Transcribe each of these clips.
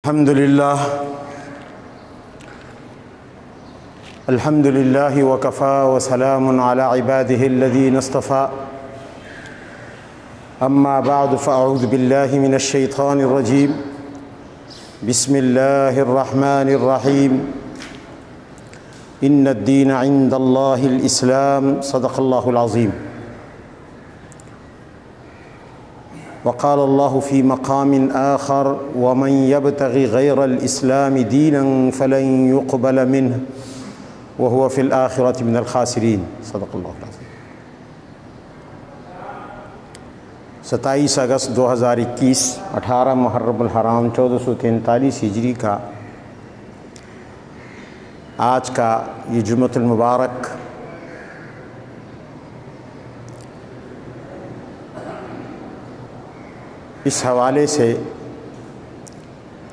الحمد لله وكفى وسلام على عباده الذين اصطفى أما بعد فأعوذ بالله من الشيطان الرجيم بسم الله الرحمن الرحيم إن الدين عند الله الإسلام صدق الله العظيم وقال الله في مقام آخر ومن يبتغ غير الإسلام دينا فلن يقبل منه وهو في الآخرة من الخاسرين صدق الله العظيم۔ 27 اگست 2021 18 محرم الحرام 1443 ہجری کا آج کا یہ جمعۃ المبارک اس حوالے سے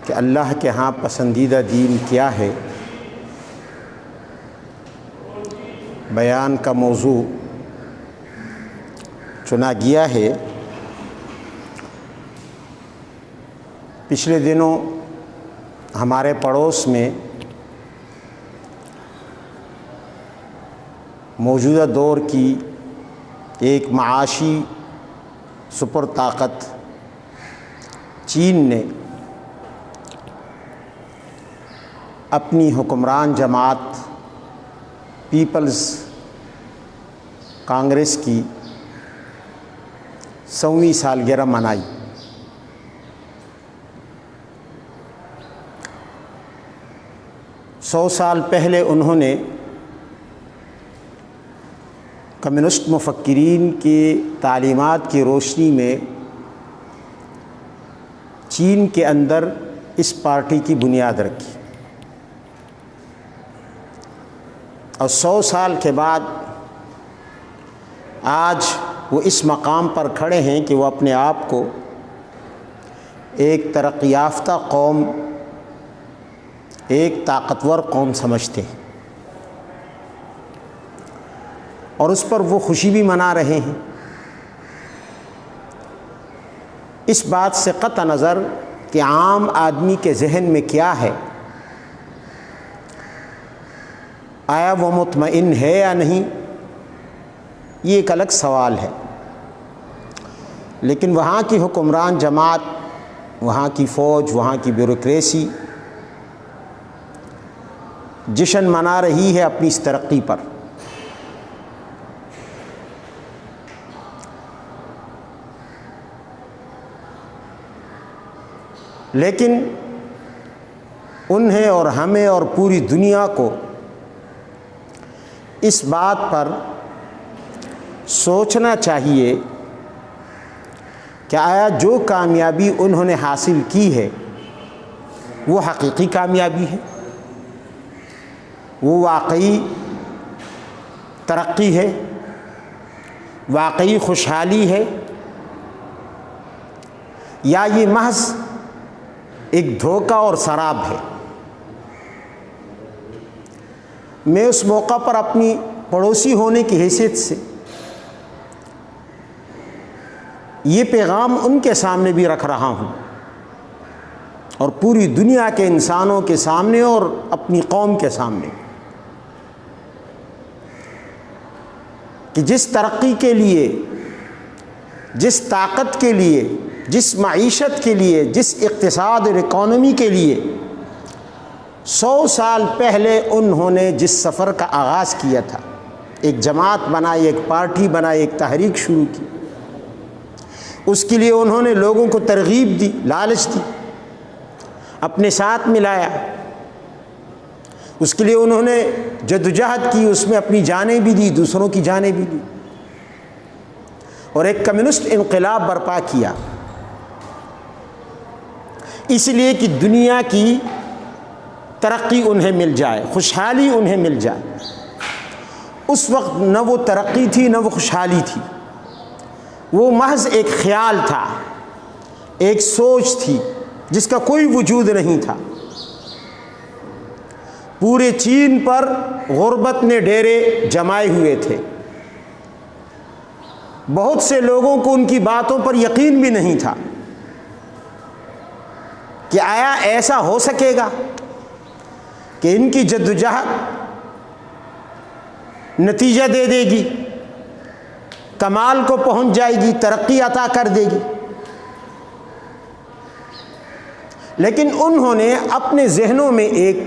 کہ اللہ کے ہاں پسندیدہ دین کیا ہے بیان کا موضوع چنا گیا ہے۔ پچھلے دنوں ہمارے پڑوس میں موجودہ دور کی ایک معاشی سپر طاقت چین نے اپنی حکمران جماعت پیپلز کانگریس کی 100ویں سالگرہ منائی۔ سو سال پہلے انہوں نے کمیونسٹ مفکرین کی تعلیمات کی روشنی میں چین کے اندر اس پارٹی کی بنیاد رکھی، اور 100 سال کے بعد آج وہ اس مقام پر کھڑے ہیں کہ وہ اپنے آپ کو ایک ترقی یافتہ قوم، ایک طاقتور قوم سمجھتے ہیں، اور اس پر وہ خوشی بھی منا رہے ہیں۔ اس بات سے قطع نظر کہ عام آدمی کے ذہن میں کیا ہے، آیا وہ مطمئن ہے یا نہیں، یہ ایک الگ سوال ہے، لیکن وہاں کی حکمران جماعت، وہاں کی فوج، وہاں کی بیوروکریسی جشن منا رہی ہے اپنی اس ترقی پر۔ لیکن انہیں اور ہمیں اور پوری دنیا کو اس بات پر سوچنا چاہیے کہ آیا جو کامیابی انہوں نے حاصل کی ہے وہ حقیقی کامیابی ہے، وہ واقعی ترقی ہے، واقعی خوشحالی ہے، یا یہ محض ایک دھوکہ اور سراب ہے۔ میں اس موقع پر اپنی پڑوسی ہونے کی حیثیت سے یہ پیغام ان کے سامنے بھی رکھ رہا ہوں، اور پوری دنیا کے انسانوں کے سامنے اور اپنی قوم کے سامنے، کہ جس ترقی کے لیے، جس طاقت کے لیے، جس معیشت کے لیے، جس اقتصاد اور اکانومی کے لیے 100 سال پہلے انہوں نے جس سفر کا آغاز کیا تھا، ایک جماعت بنائی، ایک پارٹی بنائی، ایک تحریک شروع کی، اس کے لیے انہوں نے لوگوں کو ترغیب دی، لالچ دی، اپنے ساتھ ملایا، اس کے لیے انہوں نے جدوجہد کی، اس میں اپنی جانیں بھی دی، دوسروں کی جانیں بھی دی، اور ایک کمیونسٹ انقلاب برپا کیا، اس لیے کہ دنیا کی ترقی انہیں مل جائے، خوشحالی انہیں مل جائے۔ اس وقت نہ وہ ترقی تھی نہ وہ خوشحالی تھی، وہ محض ایک خیال تھا، ایک سوچ تھی جس کا کوئی وجود نہیں تھا۔ پورے چین پر غربت نے ڈیرے جمائے ہوئے تھے، بہت سے لوگوں کو ان کی باتوں پر یقین بھی نہیں تھا، کہ آیا ایسا ہو سکے گا کہ ان کی جدوجہد نتیجہ دے دے گی، کمال کو پہنچ جائے گی، ترقی عطا کر دے گی؟ لیکن انہوں نے اپنے ذہنوں میں ایک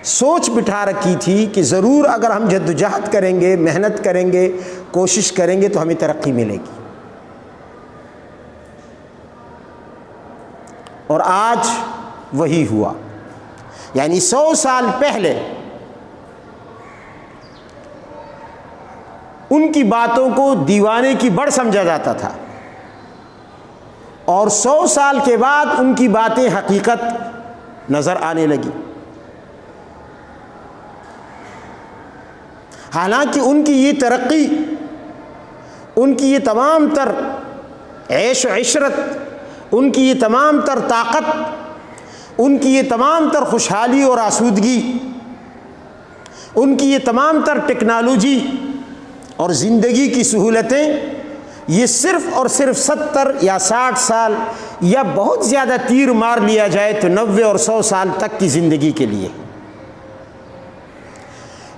سوچ بٹھا رکھی تھی کہ ضرور اگر ہم جدوجہد کریں گے، محنت کریں گے، کوشش کریں گے تو ہمیں ترقی ملے گی۔ اور آج وہی ہوا۔ یعنی 100 سال پہلے ان کی باتوں کو دیوانے کی بڑھ سمجھا جاتا تھا، اور 100 سال کے بعد ان کی باتیں حقیقت نظر آنے لگی۔ حالانکہ ان کی یہ ترقی، ان کی یہ تمام تر عیش و عشرت، ان کی یہ تمام تر طاقت، ان کی یہ تمام تر خوشحالی اور آسودگی، ان کی یہ تمام تر ٹیکنالوجی اور زندگی کی سہولتیں، یہ صرف اور صرف 70 یا 60 سال یا بہت زیادہ تیر مار لیا جائے تو 90 اور 100 سال تک کی زندگی کے لیے۔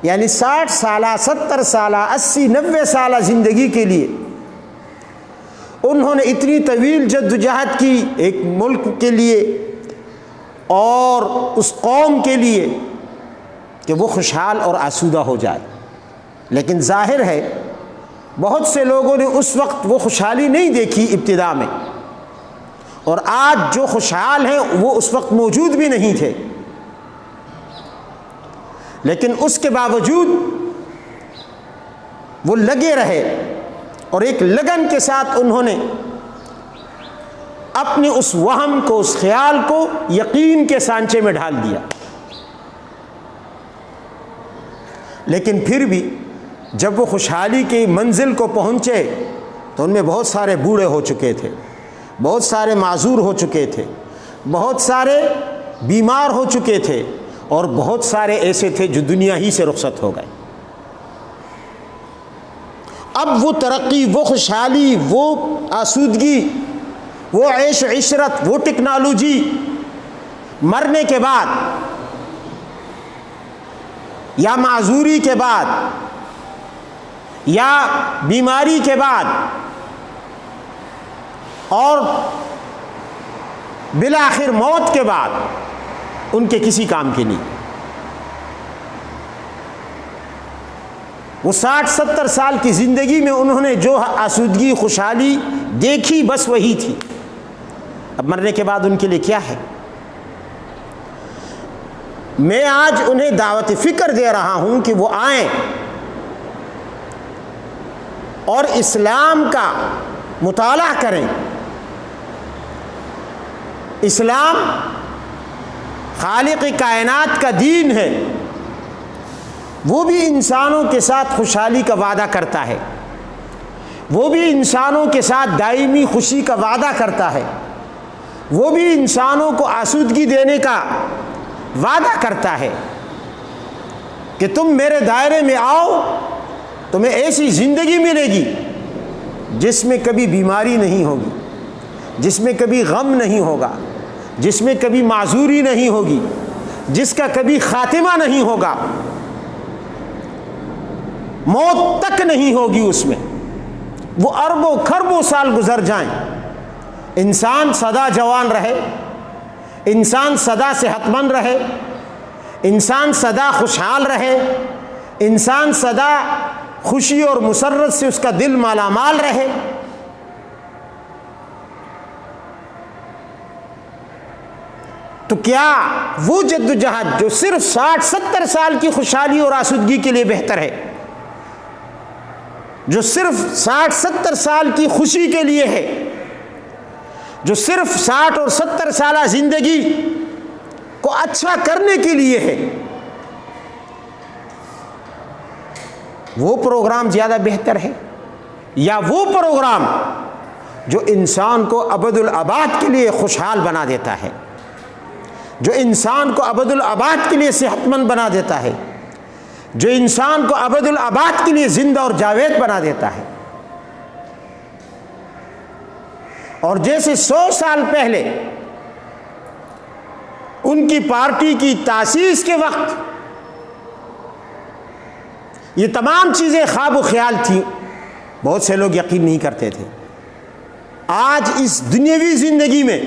یعنی 60 سالہ، 70 سالہ، 80، 90 سالہ زندگی کے لیے انہوں نے اتنی طویل جدوجہد کی ایک ملک کے لیے اور اس قوم کے لیے کہ وہ خوشحال اور آسودہ ہو جائے۔ لیکن ظاہر ہے بہت سے لوگوں نے اس وقت وہ خوشحالی نہیں دیکھی ابتدا میں، اور آج جو خوشحال ہیں وہ اس وقت موجود بھی نہیں تھے، لیکن اس کے باوجود وہ لگے رہے اور ایک لگن کے ساتھ انہوں نے اپنے اس وہم کو، اس خیال کو یقین کے سانچے میں ڈھال دیا۔ لیکن پھر بھی جب وہ خوشحالی کی منزل کو پہنچے تو ان میں بہت سارے بوڑھے ہو چکے تھے، بہت سارے معذور ہو چکے تھے، بہت سارے بیمار ہو چکے تھے، اور بہت سارے ایسے تھے جو دنیا ہی سے رخصت ہو گئے۔ اب وہ ترقی، وہ خوشحالی، وہ آسودگی، وہ عیش و عشرت، وہ ٹیکنالوجی مرنے کے بعد یا معذوری کے بعد یا بیماری کے بعد اور بالآخر موت کے بعد ان کے کسی کام کے نہیں۔ وہ 60-70 سال کی زندگی میں انہوں نے جو آسودگی، خوشحالی دیکھی بس وہی تھی۔ اب مرنے کے بعد ان کے لیے کیا ہے؟ میں آج انہیں دعوت فکر دے رہا ہوں کہ وہ آئیں اور اسلام کا مطالعہ کریں۔ اسلام خالق کائنات کا دین ہے، وہ بھی انسانوں کے ساتھ خوشحالی کا وعدہ کرتا ہے، وہ بھی انسانوں کے ساتھ دائمی خوشی کا وعدہ کرتا ہے، وہ بھی انسانوں کو آسودگی دینے کا وعدہ کرتا ہے کہ تم میرے دائرے میں آؤ، تمہیں ایسی زندگی ملے گی جس میں کبھی بیماری نہیں ہوگی، جس میں کبھی غم نہیں ہوگا، جس میں کبھی معذوری نہیں ہوگی، جس کا کبھی خاتمہ نہیں ہوگا، موت تک نہیں ہوگی اس میں۔ وہ اربوں کھربوں سال گزر جائیں، انسان سدا جوان رہے، انسان سدا صحت مند رہے، انسان سدا خوشحال رہے، انسان سدا خوشی اور مسرت سے اس کا دل مالا مال رہے۔ تو کیا وہ جدوجہد جو صرف 60-70 سال کی خوشحالی اور آسودگی کے لیے بہتر ہے، جو صرف 60-70 سال کی خوشی کے لیے ہے، جو صرف 60 اور 70 سالہ زندگی کو اچھا کرنے کے لیے ہے، وہ پروگرام زیادہ بہتر ہے، یا وہ پروگرام جو انسان کو ابد الآباد کے لیے خوشحال بنا دیتا ہے، جو انسان کو ابد الآباد کے لیے صحت مند بنا دیتا ہے، جو انسان کو ابد الآباد کے لیے زندہ اور جاوید بنا دیتا ہے؟ اور جیسے 100 سال پہلے ان کی پارٹی کی تاسیس کے وقت یہ تمام چیزیں خواب و خیال تھیں، بہت سے لوگ یقین نہیں کرتے تھے۔ آج اس دنیاوی زندگی میں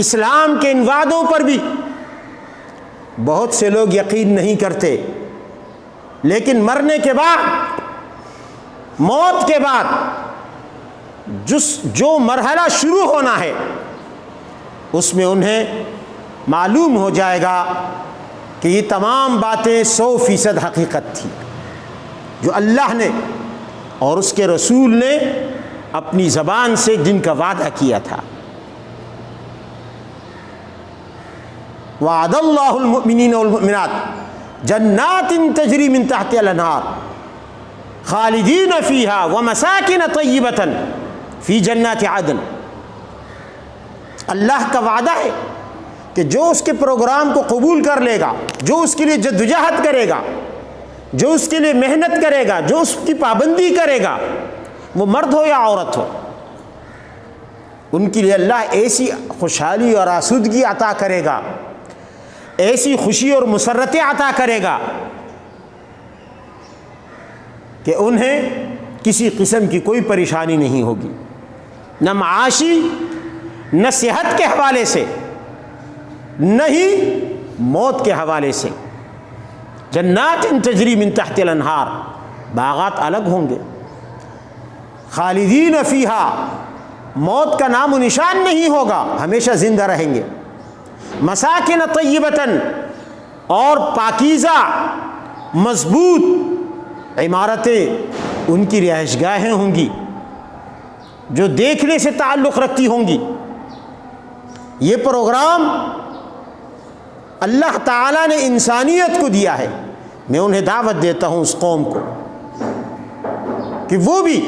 اسلام کے ان وعدوں پر بھی بہت سے لوگ یقین نہیں کرتے، لیکن مرنے کے بعد، موت کے بعد جو مرحلہ شروع ہونا ہے اس میں انہیں معلوم ہو جائے گا کہ یہ تمام باتیں 100% حقیقت تھی جو اللہ نے اور اس کے رسول نے اپنی زبان سے جن کا وعدہ کیا تھا۔ وعد اللہ المؤمنین والمؤمنات جنات تجری من تحتها الانہار خالدین فیہا ومساکن طیبۃ فی جنات عدن۔ اللہ کا وعدہ ہے کہ جو اس کے پروگرام کو قبول کر لے گا، جو اس کے لیے جدوجہد کرے گا، جو اس کے لیے محنت کرے گا، جو اس کی پابندی کرے گا، وہ مرد ہو یا عورت ہو، ان کے لیے اللہ ایسی خوشحالی اور آسودگی عطا کرے گا، ایسی خوشی اور مسرتیں عطا کرے گا کہ انہیں کسی قسم کی کوئی پریشانی نہیں ہوگی، نہ معاشی، نہ صحت کے حوالے سے، نہ ہی موت کے حوالے سے۔ جنات تجری من تحت الانہار، باغات الگ ہوں گے، خالدین فیہا، موت کا نام و نشان نہیں ہوگا، ہمیشہ زندہ رہیں گے۔ مساکن طیبتاً، اور پاکیزہ مضبوط عمارتیں ان کی رہائش گاہیں ہوں گی جو دیکھنے سے تعلق رکھتی ہوں گی۔ یہ پروگرام اللہ تعالیٰ نے انسانیت کو دیا ہے۔ میں انہیں دعوت دیتا ہوں اس قوم کو کہ وہ بھی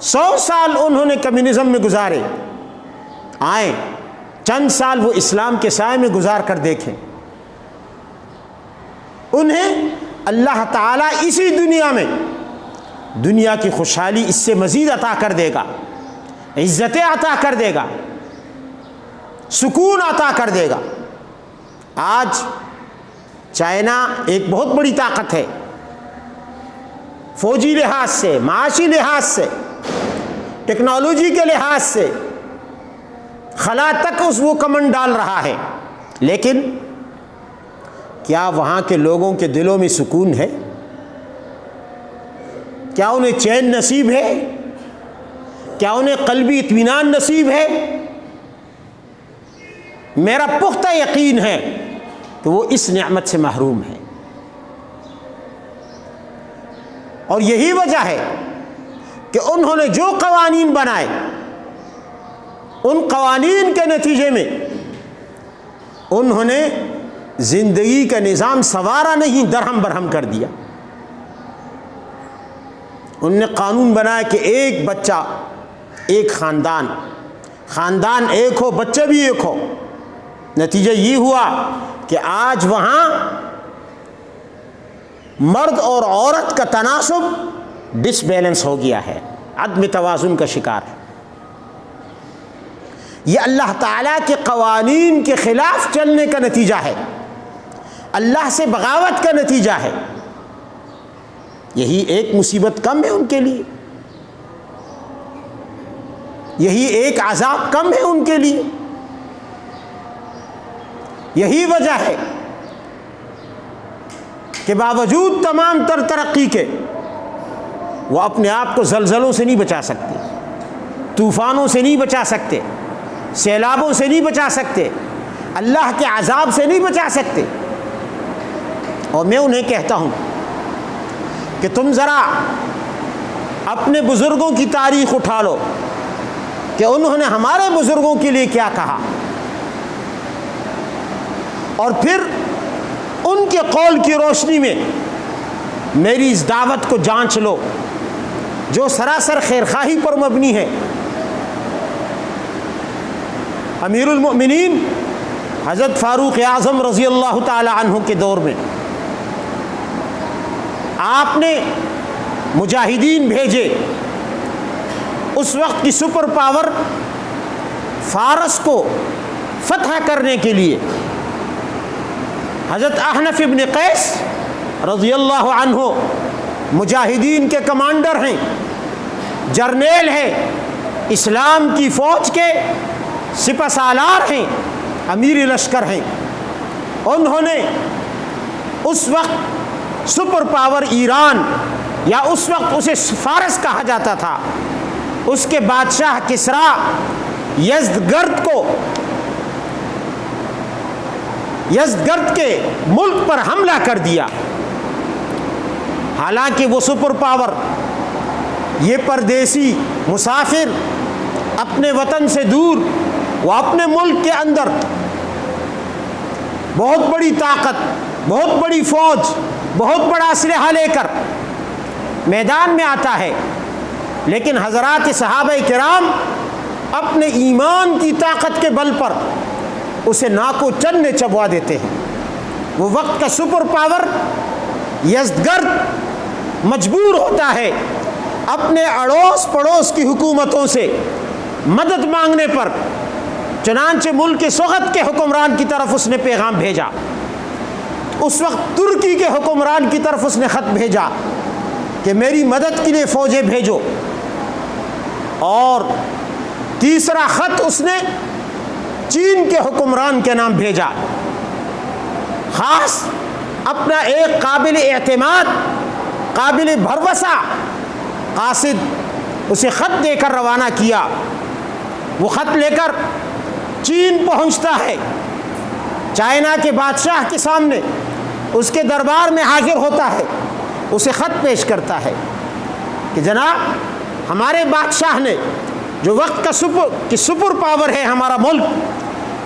100 سال انہوں نے کمیونزم میں گزارے، آئیں چند سال وہ اسلام کے سائے میں گزار کر دیکھیں، انہیں اللہ تعالیٰ اسی دنیا میں دنیا کی خوشحالی اس سے مزید عطا کر دے گا، عزتیں عطا کر دے گا، سکون عطا کر دے گا۔ آج چائنا ایک بہت بڑی طاقت ہے، فوجی لحاظ سے، معاشی لحاظ سے، ٹیکنالوجی کے لحاظ سے، خلا تک وہ کمن ڈال رہا ہے، لیکن کیا وہاں کے لوگوں کے دلوں میں سکون ہے؟ کیا انہیں چین نصیب ہے؟ کیا انہیں قلبی اطمینان نصیب ہے؟ میرا پختہ یقین ہے کہ وہ اس نعمت سے محروم ہے، اور یہی وجہ ہے کہ انہوں نے جو قوانین بنائے، ان قوانین کے نتیجے میں انہوں نے زندگی کا نظام سنوارا نہیں، درہم برہم کر دیا۔ انہوں نے قانون بنایا کہ ایک بچہ ایک خاندان، خاندان ایک ہو، بچہ بھی ایک ہو۔ نتیجہ یہ ہوا کہ آج وہاں مرد اور عورت کا تناسب ڈس بیلنس ہو گیا ہے، عدم توازن کا شکار ہے۔ یہ اللہ تعالیٰ کے قوانین کے خلاف چلنے کا نتیجہ ہے، اللہ سے بغاوت کا نتیجہ ہے۔ یہی ایک مصیبت کم ہے ان کے لیے، یہی ایک عذاب کم ہے ان کے لیے۔ یہی وجہ ہے کہ باوجود تمام تر ترقی کے وہ اپنے آپ کو زلزلوں سے نہیں بچا سکتے، طوفانوں سے نہیں بچا سکتے، سیلابوں سے نہیں بچا سکتے، اللہ کے عذاب سے نہیں بچا سکتے۔ اور میں انہیں کہتا ہوں کہ تم ذرا اپنے بزرگوں کی تاریخ اٹھا لو کہ انہوں نے ہمارے بزرگوں کے لیے کیا کہا، اور پھر ان کے قول کی روشنی میں میری اس دعوت کو جانچ لو جو سراسر خیرخواہی پر مبنی ہے۔ امیر المؤمنین حضرت فاروق اعظم رضی اللہ تعالی عنہ کے دور میں آپ نے مجاہدین بھیجے، اس وقت کی سپر پاور فارس کو فتح کرنے کے لیے۔ حضرت احنف ابن قیس رضی اللہ عنہ مجاہدین کے کمانڈر ہیں، جرنیل ہیں، اسلام کی فوج کے سپہ سالار ہیں، امیر لشکر ہیں۔ انہوں نے اس وقت سپر پاور ایران، یا اس وقت اسے فارس کہا جاتا تھا، اس کے بادشاہ کسریٰ یزدگرد کے ملک پر حملہ کر دیا۔ حالانکہ وہ سپر پاور، یہ پردیسی مسافر اپنے وطن سے دور، وہ اپنے ملک کے اندر بہت بڑی طاقت، بہت بڑی فوج، بہت بڑا اسلحہ لے کر میدان میں آتا ہے، لیکن حضرات صحابہ کرام اپنے ایمان کی طاقت کے بل پر اسے ناکو چنے چبوا دیتے ہیں۔ وہ وقت کا سپر پاور یزدگرد مجبور ہوتا ہے اپنے اڑوس پڑوس کی حکومتوں سے مدد مانگنے پر، چنانچہ ملک سغد کے حکمران کی طرف اس نے پیغام بھیجا، اس وقت ترکی کے حکمران کی طرف اس نے خط بھیجا کہ میری مدد کے لیے فوجیں بھیجو، اور تیسرا خط اس نے چین کے حکمران کے نام بھیجا۔ خاص اپنا ایک قابل اعتماد، قابل بھروسہ قاصد اسے خط دے کر روانہ کیا۔ وہ خط لے کر چین پہنچتا ہے، چائنا کے بادشاہ کے سامنے اس کے دربار میں حاضر ہوتا ہے، اسے خط پیش کرتا ہے کہ جناب ہمارے بادشاہ نے، جو وقت کا سپر پاور ہے ہمارا ملک،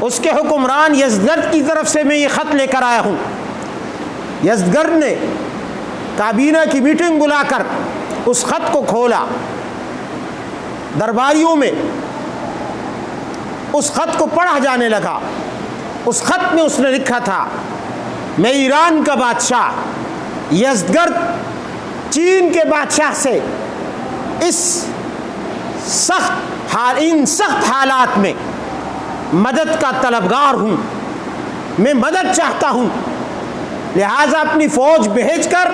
اس کے حکمران یزدگرد کی طرف سے میں یہ خط لے کر آیا ہوں۔ یزدگرد نے کابینہ کی میٹنگ بلا کر اس خط کو کھولا، درباریوں میں اس خط کو پڑھا جانے لگا۔ اس خط میں اس نے لکھا تھا، میں ایران کا بادشاہ یزدگرد چین کے بادشاہ سے ان سخت حالات میں مدد کا طلبگار ہوں، میں مدد چاہتا ہوں، لہٰذا اپنی فوج بھیج کر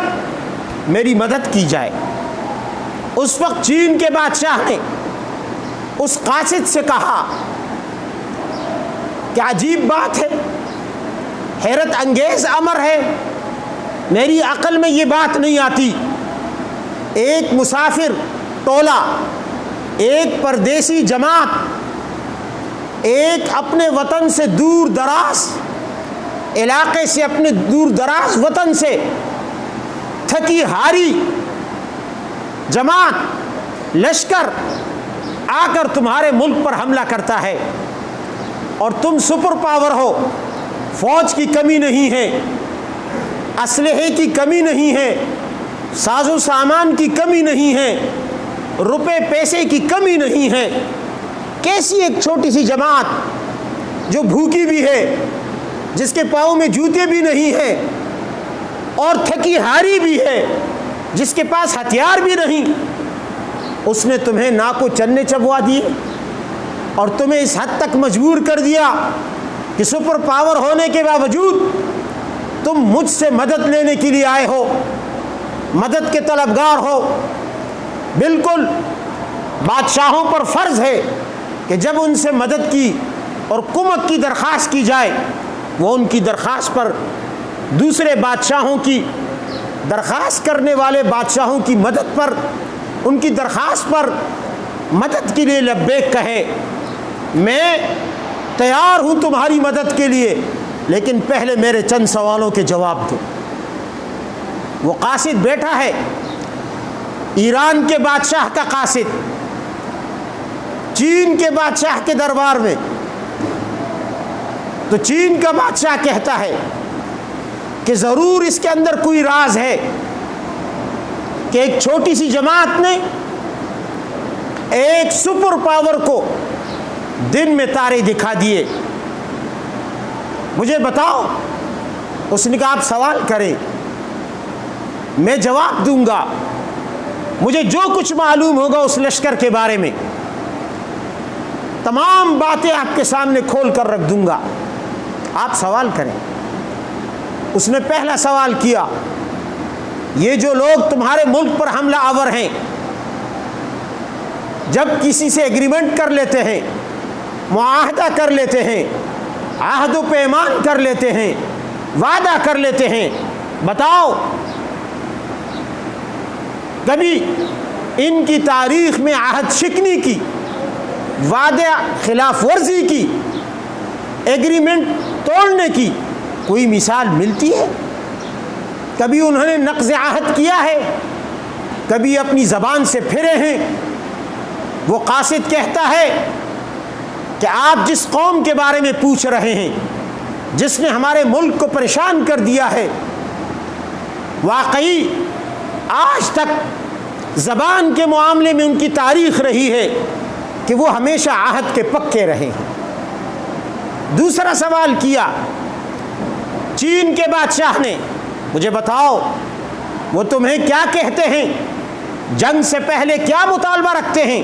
میری مدد کی جائے۔ اس وقت چین کے بادشاہ نے اس قاصد سے کہا کہ عجیب بات ہے، حیرت انگیز امر ہے، میری عقل میں یہ بات نہیں آتی، ایک مسافر ٹولہ، ایک پردیسی جماعت، ایک اپنے وطن سے دور دراز علاقے سے، اپنے دور دراز وطن سے تھکی ہاری جماعت، لشکر آ کر تمہارے ملک پر حملہ کرتا ہے، اور تم سپر پاور ہو، فوج کی کمی نہیں ہے، اسلحے کی کمی نہیں ہے، ساز و سامان کی کمی نہیں ہے، روپے پیسے کی کمی نہیں ہے، کیسی ایک چھوٹی سی جماعت جو بھوکی بھی ہے، جس کے پاؤں میں جوتے بھی نہیں ہیں، اور تھکی ہاری بھی ہے، جس کے پاس ہتھیار بھی نہیں، اس نے تمہیں ناکو چنے چبوا دیے اور تمہیں اس حد تک مجبور کر دیا کہ سپر پاور ہونے کے باوجود تم مجھ سے مدد لینے کے لیے آئے ہو، مدد کے طلبگار ہو۔ بالکل بادشاہوں پر فرض ہے کہ جب ان سے مدد کی اور کمک کی درخواست کی جائے، وہ ان کی درخواست پر، دوسرے بادشاہوں کی درخواست کرنے والے بادشاہوں کی مدد پر، ان کی درخواست پر مدد کے لیے لبیک کہے، میں تیار ہوں تمہاری مدد کے لیے، لیکن پہلے میرے چند سوالوں کے جواب دو۔ وہ قاصد بیٹھا ہے، ایران کے بادشاہ کا قاصد، چین کے بادشاہ کے دربار میں، تو چین کا بادشاہ کہتا ہے کہ ضرور اس کے اندر کوئی راز ہے کہ ایک چھوٹی سی جماعت نے ایک سپر پاور کو دن میں تارے دکھا دیے، مجھے بتاؤ۔ اس نے کہا آپ سوال کریں، میں جواب دوں گا، مجھے جو کچھ معلوم ہوگا اس لشکر کے بارے میں تمام باتیں آپ کے سامنے کھول کر رکھ دوں گا، آپ سوال کریں۔ اس نے پہلا سوال کیا، یہ جو لوگ تمہارے ملک پر حملہ آور ہیں، جب کسی سے ایگریمنٹ کر لیتے ہیں، معاہدہ کر لیتے ہیں، عہد و پیمان کر لیتے ہیں، وعدہ کر لیتے ہیں، بتاؤ کبھی ان کی تاریخ میں عہد شکنی کی، وعدہ خلاف ورزی کی، ایگریمنٹ توڑنے کی کوئی مثال ملتی ہے؟ کبھی انہوں نے نقض عہد کیا ہے؟ کبھی اپنی زبان سے پھرے ہیں؟ وہ قاصد کہتا ہے کہ آپ جس قوم کے بارے میں پوچھ رہے ہیں، جس نے ہمارے ملک کو پریشان کر دیا ہے، واقعی آج تک زبان کے معاملے میں ان کی تاریخ رہی ہے کہ وہ ہمیشہ عہد کے پکے رہے ہیں۔ دوسرا سوال کیا چین کے بادشاہ نے، مجھے بتاؤ وہ تمہیں کیا کہتے ہیں، جنگ سے پہلے کیا مطالبہ رکھتے ہیں؟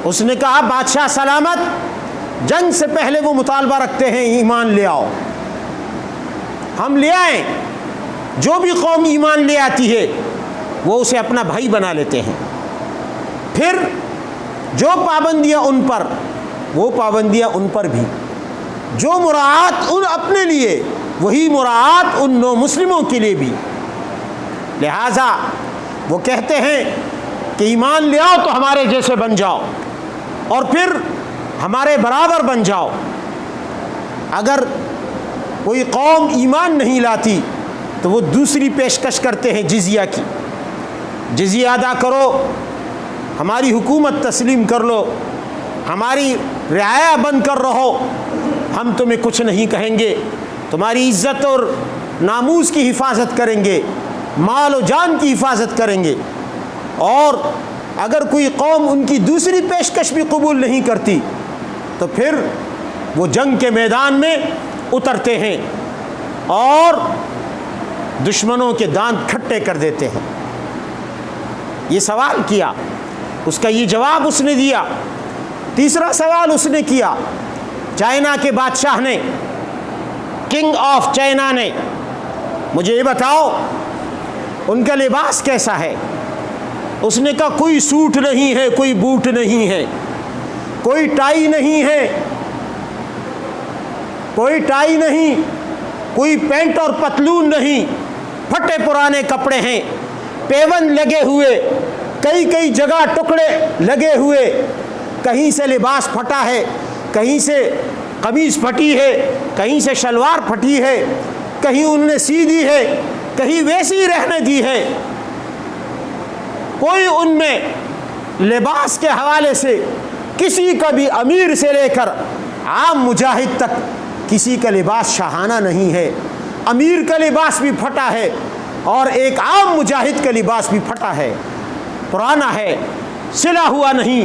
اس نے کہا بادشاہ سلامت، جنگ سے پہلے وہ مطالبہ رکھتے ہیں ایمان لے آؤ۔ ہم لے آئیں، جو بھی قوم ایمان لے آتی ہے وہ اسے اپنا بھائی بنا لیتے ہیں، پھر جو پابندیاں ان پر، وہ پابندیاں ان پر بھی، جو مراعات ان اپنے لیے وہی مراعات ان نو مسلموں کے لیے بھی۔ لہٰذا وہ کہتے ہیں کہ ایمان لے آؤ تو ہمارے جیسے بن جاؤ اور پھر ہمارے برابر بن جاؤ۔ اگر کوئی قوم ایمان نہیں لاتی تو وہ دوسری پیشکش کرتے ہیں جزیہ کی، جزیہ ادا کرو، ہماری حکومت تسلیم کر لو، ہماری رعایا بن کر رہو، ہم تمہیں کچھ نہیں کہیں گے، تمہاری عزت اور ناموس کی حفاظت کریں گے، مال و جان کی حفاظت کریں گے۔ اور اگر کوئی قوم ان کی دوسری پیشکش بھی قبول نہیں کرتی تو پھر وہ جنگ کے میدان میں اترتے ہیں اور دشمنوں کے دانت کھٹے کر دیتے ہیں۔ یہ سوال کیا، اس کا یہ جواب اس نے دیا۔ تیسرا سوال اس نے کیا چائنا کے بادشاہ نے، کنگ آف چائنا نے، مجھے یہ بتاؤ ان کا لباس کیسا ہے؟ اس نے کہا کوئی سوٹ نہیں ہے، کوئی بوٹ نہیں ہے، کوئی ٹائی نہیں ہے، کوئی ٹائی نہیں، کوئی پینٹ اور پتلون نہیں، پھٹے پرانے کپڑے ہیں، پیون لگے ہوئے، کئی جگہ ٹکڑے لگے ہوئے، کہیں سے لباس پھٹا ہے، کہیں سے قمیص پھٹی ہے، کہیں سے شلوار پھٹی ہے، کہیں انہوں نے سی دی ہے، کہیں ویسی رہنے دی ہے۔ کوئی ان میں لباس کے حوالے سے کسی کا بھی، امیر سے لے کر عام مجاہد تک، کسی کا لباس شاہانہ نہیں ہے۔ امیر کا لباس بھی پھٹا ہے اور ایک عام مجاہد کا لباس بھی پھٹا ہے، پرانا ہے، سلا ہوا نہیں۔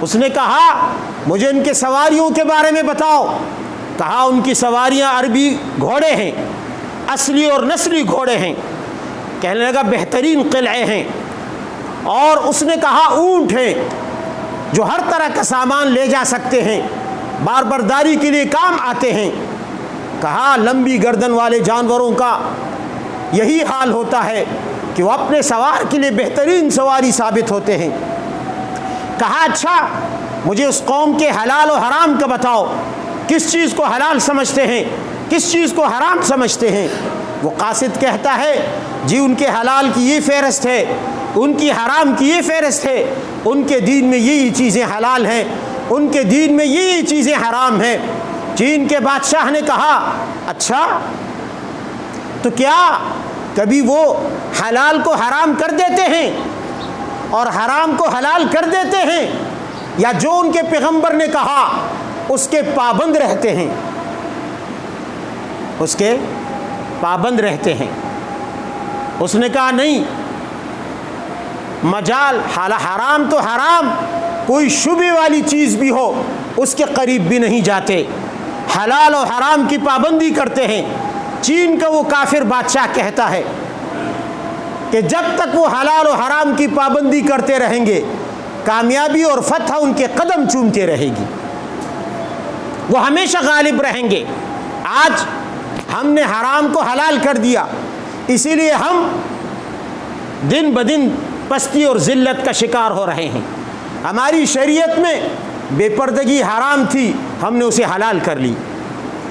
اس نے کہا مجھے ان کے سواریوں کے بارے میں بتاؤ۔ کہا ان کی سواریاں عربی گھوڑے ہیں، اصلی اور نسلی گھوڑے ہیں۔ کہنے لگا بہترین قلعے ہیں۔ اور اس نے کہا اونٹ ہیں جو ہر طرح کا سامان لے جا سکتے ہیں، بار برداری کے لیے کام آتے ہیں۔ کہا لمبی گردن والے جانوروں کا یہی حال ہوتا ہے کہ وہ اپنے سوار کے لیے بہترین سواری ثابت ہوتے ہیں۔ کہا اچھا مجھے اس قوم کے حلال و حرام کا بتاؤ، کس چیز کو حلال سمجھتے ہیں، کس چیز کو حرام سمجھتے ہیں؟ وہ قاصد کہتا ہے جی ان کے حلال کی یہ فہرست ہے، ان کی حرام کی یہ فہرست ہے، ان کے دین میں یہی چیزیں حلال ہیں، ان کے دین میں یہی چیزیں حرام ہیں۔ چین کے بادشاہ نے کہا اچھا تو کیا کبھی وہ حلال کو حرام کر دیتے ہیں اور حرام کو حلال کر دیتے ہیں، یا جو ان کے پیغمبر نے کہا اس کے پابند رہتے ہیں؟ اس کے پابند رہتے ہیں۔ اس نے کہا نہیں، مجال حرام تو حرام، کوئی شبہ والی چیز بھی ہو اس کے قریب بھی نہیں جاتے، حلال و حرام کی پابندی کرتے ہیں۔ چین کا وہ کافر بادشاہ کہتا ہے کہ جب تک وہ حلال و حرام کی پابندی کرتے رہیں گے کامیابی اور فتح ان کے قدم چومتے رہے گی، وہ ہمیشہ غالب رہیں گے۔ آج ہم نے حرام کو حلال کر دیا، اسی لیے ہم دن بدن پستی اور ذلت کا شکار ہو رہے ہیں۔ ہماری شریعت میں بے پردگی حرام تھی، ہم نے اسے حلال کر لی،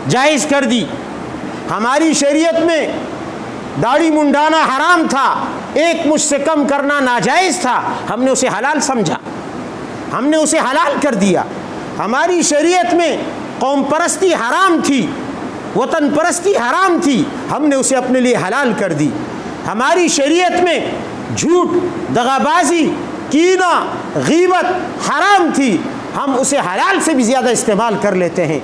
جائز کر دی۔ ہماری شریعت میں داڑھی منڈانا حرام تھا، ایک مجھ سے کم کرنا ناجائز تھا، ہم نے اسے حلال سمجھا، ہم نے اسے حلال کر دیا۔ ہماری شریعت میں قوم پرستی حرام تھی، وطن پرستی حرام تھی، ہم نے اسے اپنے لیے حلال کر دی۔ ہماری شریعت میں جھوٹ، دغابازی، کینہ، غیبت حرام تھی، ہم اسے حلال سے بھی زیادہ استعمال کر لیتے ہیں۔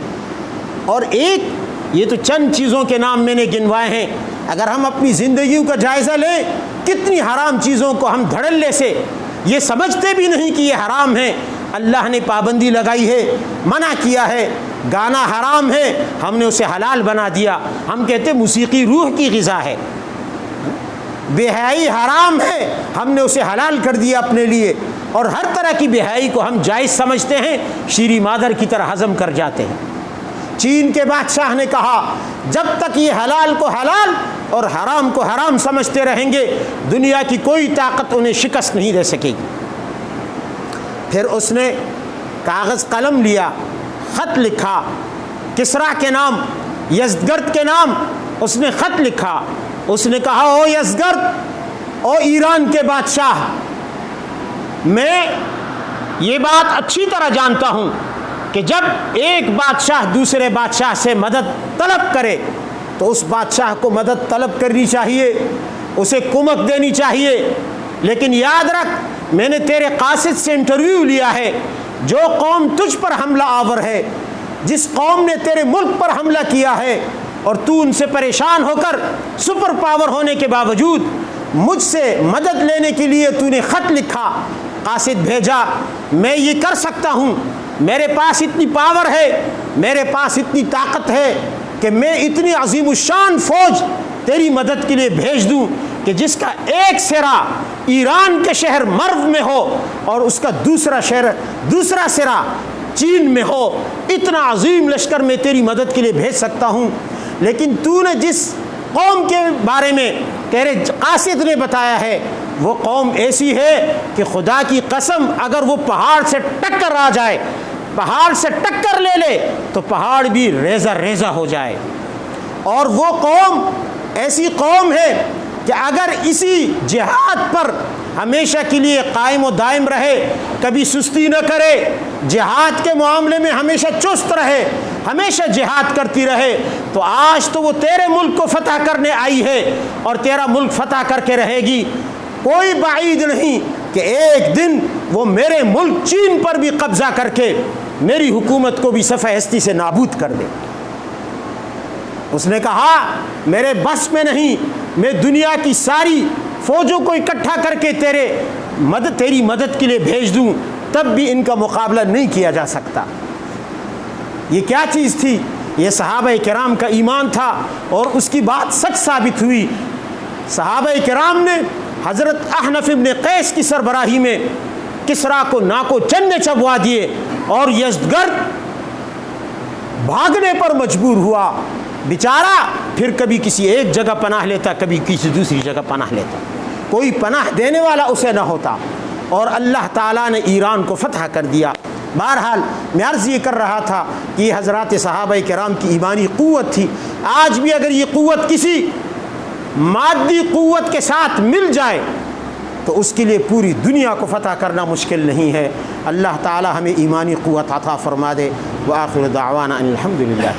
اور یہ تو چند چیزوں کے نام میں نے گنوائے ہیں، اگر ہم اپنی زندگیوں کا جائزہ لیں، کتنی حرام چیزوں کو ہم دھڑلے سے یہ سمجھتے بھی نہیں کہ یہ حرام ہے، اللہ نے پابندی لگائی ہے، منع کیا ہے۔ گانا حرام ہے، ہم نے اسے حلال بنا دیا، ہم کہتے موسیقی روح کی غذا ہے۔ بے حیائی حرام ہے، ہم نے اسے حلال کر دیا اپنے لیے، اور ہر طرح کی بے حیائی کو ہم جائز سمجھتے ہیں، شیریں مادر کی طرح ہضم کر جاتے ہیں۔ چین کے بادشاہ نے کہا جب تک یہ حلال کو حلال اور حرام کو حرام سمجھتے رہیں گے، دنیا کی کوئی طاقت انہیں شکست نہیں دے سکے گی۔ پھر اس نے کاغذ قلم لیا، خط لکھا، کسریٰ کے نام، یزدگرد کے نام اس نے خط لکھا۔ اس نے کہا او یزدگرد، او ایران کے بادشاہ، میں یہ بات اچھی طرح جانتا ہوں کہ جب ایک بادشاہ دوسرے بادشاہ سے مدد طلب کرے تو اس بادشاہ کو مدد طلب کرنی چاہیے، اسے کمک دینی چاہیے، لیکن یاد رکھ میں نے تیرے قاصد سے انٹرویو لیا ہے، جو قوم تجھ پر حملہ آور ہے، جس قوم نے تیرے ملک پر حملہ کیا ہے، اور تو ان سے پریشان ہو کر سپر پاور ہونے کے باوجود مجھ سے مدد لینے کے لیے تو نے خط لکھا، قاصد بھیجا، میں یہ کر سکتا ہوں، میرے پاس اتنی پاور ہے، میرے پاس اتنی طاقت ہے کہ میں اتنی عظیم الشان فوج تیری مدد کے لیے بھیج دوں کہ جس کا ایک سرا ایران کے شہر مرو میں ہو اور اس کا دوسرا سرا چین میں ہو، اتنا عظیم لشکر میں تیری مدد کے لیے بھیج سکتا ہوں۔ لیکن تو نے جس قوم کے بارے میں تیرے قاصد نے بتایا ہے وہ قوم ایسی ہے کہ خدا کی قسم اگر وہ پہاڑ سے ٹکر آ جائے، پہاڑ سے ٹکر لے لے تو پہاڑ بھی ریزہ ریزہ ہو جائے، اور وہ قوم ایسی قوم ہے کہ اگر اسی جہاد پر ہمیشہ کے لیے قائم و دائم رہے، کبھی سستی نہ کرے، جہاد کے معاملے میں ہمیشہ چست رہے، ہمیشہ جہاد کرتی رہے، تو آج تو وہ تیرے ملک کو فتح کرنے آئی ہے اور تیرا ملک فتح کر کے رہے گی۔ کوئی بعید نہیں کہ ایک دن وہ میرے ملک چین پر بھی قبضہ کر کے میری حکومت کو بھی صفحہ ہستی سے نابود کر دے۔ اس نے کہا میرے بس میں نہیں، میں دنیا کی ساری فوجوں کو اکٹھا کر کے تیری مدد کے لیے بھیج دوں، تب بھی ان کا مقابلہ نہیں کیا جا سکتا۔ یہ کیا چیز تھی؟ یہ صحابہ کرام کا ایمان تھا، اور اس کی بات سچ ثابت ہوئی۔ صحابہ کرام نے حضرت احنف ابن قیس کی سربراہی میں کسریٰ کو ناکو چنے چبوا دیے، اور یزدگرد بھاگنے پر مجبور ہوا بیچارہ، پھر کبھی کسی ایک جگہ پناہ لیتا، کبھی کسی دوسری جگہ پناہ لیتا، کوئی پناہ دینے والا اسے نہ ہوتا، اور اللہ تعالیٰ نے ایران کو فتح کر دیا۔ بہرحال میں عرض یہ کر رہا تھا کہ یہ حضرات صحابہ کرام کی ایمانی قوت تھی۔ آج بھی اگر یہ قوت کسی مادی قوت کے ساتھ مل جائے تو اس کے لیے پوری دنیا کو فتح کرنا مشکل نہیں ہے۔ اللہ تعالی ہمیں ایمانی قوت عطا فرما دے۔ وآخر دعوانا ان الحمد للہ۔